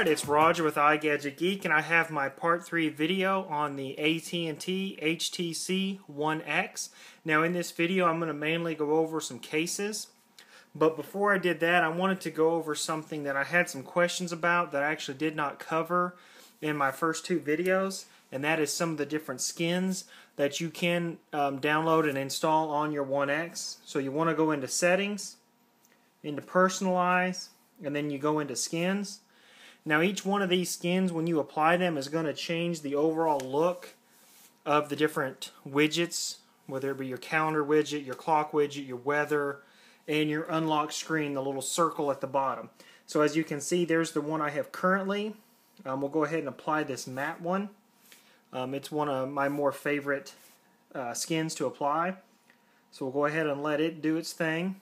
Alright, it's Roger with iGadgetGeek, and I have my part 3 video on the AT&T HTC One X. Now in this video I'm going to mainly go over some cases, but before I did that I wanted to go over something that I had some questions about that I actually did not cover in my first 2 videos, and that is some of the different skins that you can download and install on your One X. So you want to go into Settings, into Personalize, and then you go into Skins. Now each one of these skins, when you apply them, is going to change the overall look of the different widgets, whether it be your calendar widget, your clock widget, your weather, and your unlock screen, the little circle at the bottom. So as you can see, there's the one I have currently. We'll go ahead and apply this matte one. It's one of my more favorite skins to apply. So we'll go ahead and let it do its thing.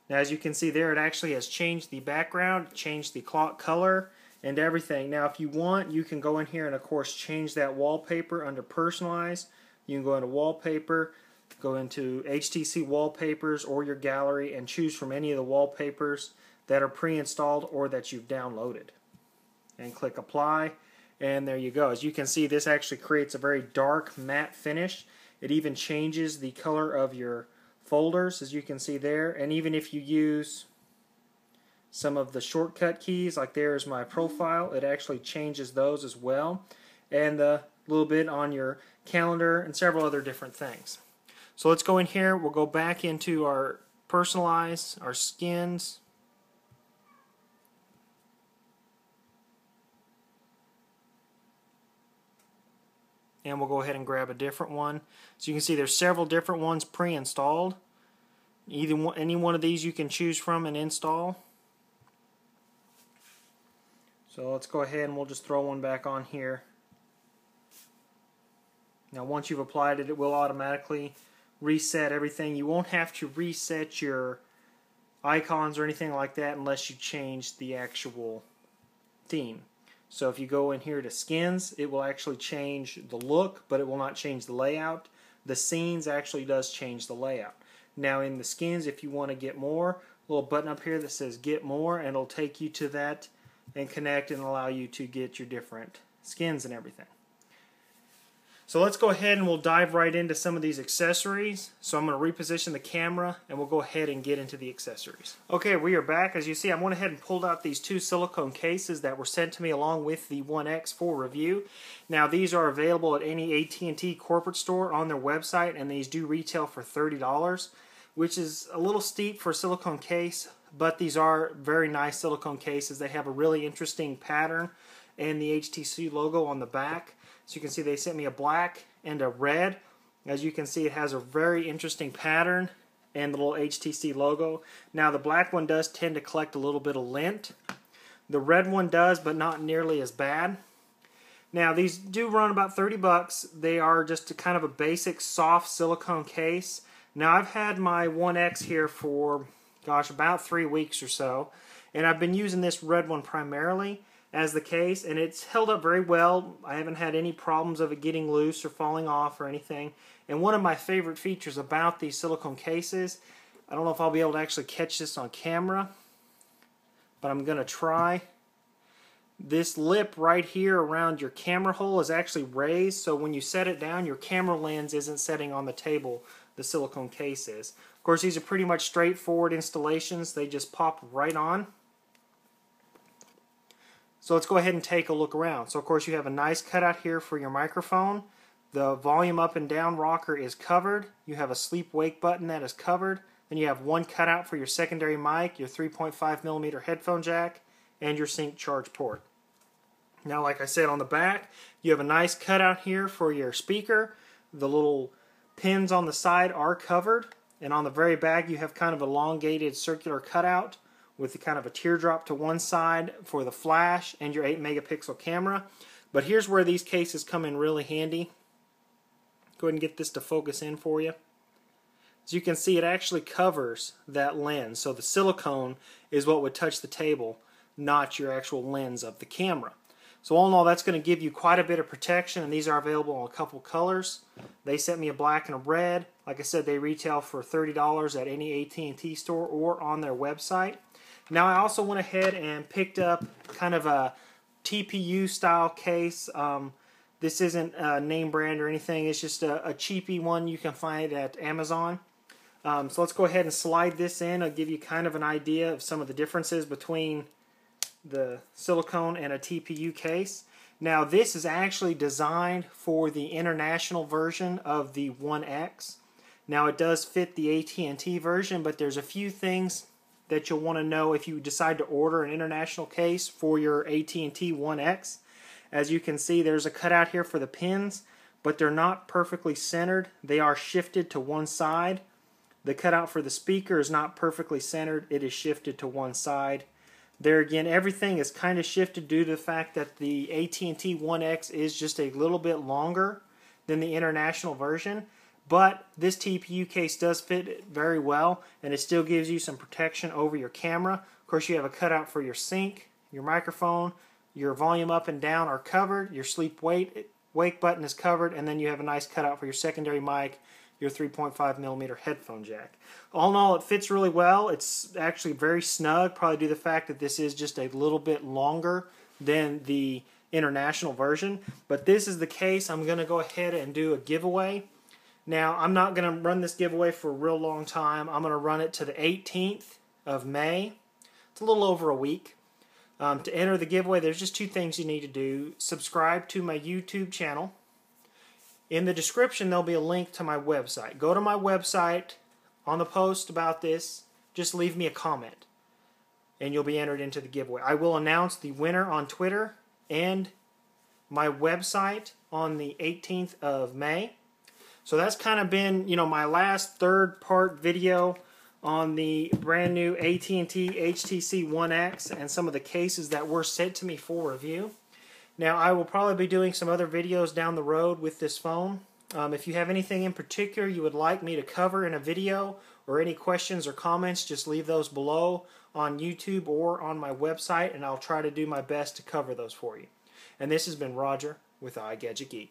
Now as you can see there, it actually has changed the background, changed the clock color, and everything. Now if you want, you can go in here and of course change that wallpaper under Personalize. You can go into Wallpaper, go into HTC Wallpapers or your gallery, and choose from any of the wallpapers that are pre-installed or that you've downloaded. And click Apply, and there you go. As you can see, this actually creates a very dark matte finish. It even changes the color of your folders, as you can see there, and even if you use some of the shortcut keys, like there's my profile, it actually changes those as well, and a little bit on your calendar and several other different things. So let's go in here, we'll go back into our Personalize, our skins, and we'll go ahead and grab a different one. So you can see there's several different ones pre-installed. Any one of these you can choose from and install. So let's go ahead and we'll just throw one back on here. Now once you've applied it, it will automatically reset everything. You won't have to reset your icons or anything like that unless you change the actual theme. So if you go in here to Skins, it will actually change the look, but it will not change the layout. The Scenes actually does change the layout. Now in the Skins, if you want to get more, a little button up here that says Get More, and it'll take you to that and connect and allow you to get your different skins and everything. So let's go ahead and we'll dive right into some of these accessories. So I'm going to reposition the camera and we'll go ahead and get into the accessories. Okay, we are back. As you see, I went ahead and pulled out these 2 silicone cases that were sent to me along with the One X for review. Now these are available at any AT&T corporate store on their website, and these do retail for $30, which is a little steep for a silicone case, but these are very nice silicone cases. They have a really interesting pattern and the HTC logo on the back. So you can see they sent me a black and a red. As you can see, it has a very interesting pattern and the little HTC logo. Now the black one does tend to collect a little bit of lint. The red one does, but not nearly as bad. Now these do run about 30 bucks. They are just a kind of a basic soft silicone case. Now I've had my One X here for, gosh, about 3 weeks or so, and I've been using this red one primarily as the case, and it's held up very well. I haven't had any problems of it getting loose or falling off or anything. And one of my favorite features about these silicone cases, I don't know if I'll be able to actually catch this on camera, but I'm going to try. This lip right here around your camera hole is actually raised, so when you set it down, your camera lens isn't setting on the table. The silicone case is. Of course, these are pretty much straightforward installations. They just pop right on. So let's go ahead and take a look around. So of course you have a nice cutout here for your microphone. The volume up and down rocker is covered. You have a sleep wake button that is covered. Then you have one cutout for your secondary mic, your 3.5mm headphone jack, and your sync charge port. Now like I said, on the back you have a nice cutout here for your speaker. The little pins on the side are covered, and on the very back you have kind of elongated circular cutout with the kind of a teardrop to one side for the flash and your 8-megapixel camera. But here's where these cases come in really handy. Go ahead and get this to focus in for you. As you can see, it actually covers that lens, so the silicone is what would touch the table, not your actual lens of the camera. So all in all, that's going to give you quite a bit of protection, and these are available in a couple colors. They sent me a black and a red. Like I said, they retail for $30 at any AT&T store or on their website. Now I also went ahead and picked up kind of a TPU style case. This isn't a name brand or anything. It's just a cheapy one you can find at Amazon. So let's go ahead and slide this in. I'll give you kind of an idea of some of the differences between the silicone and a TPU case. Now this is actually designed for the international version of the One X. Now it does fit the AT&T version, but there's a few things that you'll want to know if you decide to order an international case for your AT&T One X. As you can see, there's a cutout here for the pins, but they're not perfectly centered. They are shifted to one side. The cutout for the speaker is not perfectly centered. It is shifted to one side. There again, everything is kind of shifted due to the fact that the AT&T One X is just a little bit longer than the international version. But this TPU case does fit very well, and it still gives you some protection over your camera. Of course, you have a cutout for your sync, your microphone, your volume up and down are covered, your sleep wake button is covered, and then you have a nice cutout for your secondary mic, your 3.5mm headphone jack. All in all, it fits really well. It's actually very snug, probably due to the fact that this is just a little bit longer than the international version. But this is the case. I'm going to go ahead and do a giveaway. Now, I'm not going to run this giveaway for a real long time. I'm going to run it to the 18th of May. It's a little over a week. To enter the giveaway, there's just two things you need to do. Subscribe to my YouTube channel. In the description, there'll be a link to my website. Go to my website. On the post about this, just leave me a comment, and you'll be entered into the giveaway. I will announce the winner on Twitter and my website on the 18th of May. So that's kind of been, my last third-part video on the brand new AT&T HTC One X and some of the cases that were sent to me for review. Now, I will probably be doing some other videos down the road with this phone. If you have anything in particular you would like me to cover in a video, or any questions or comments, just leave those below on YouTube or on my website, and I'll try to do my best to cover those for you. And this has been Roger with iGadgetGeek.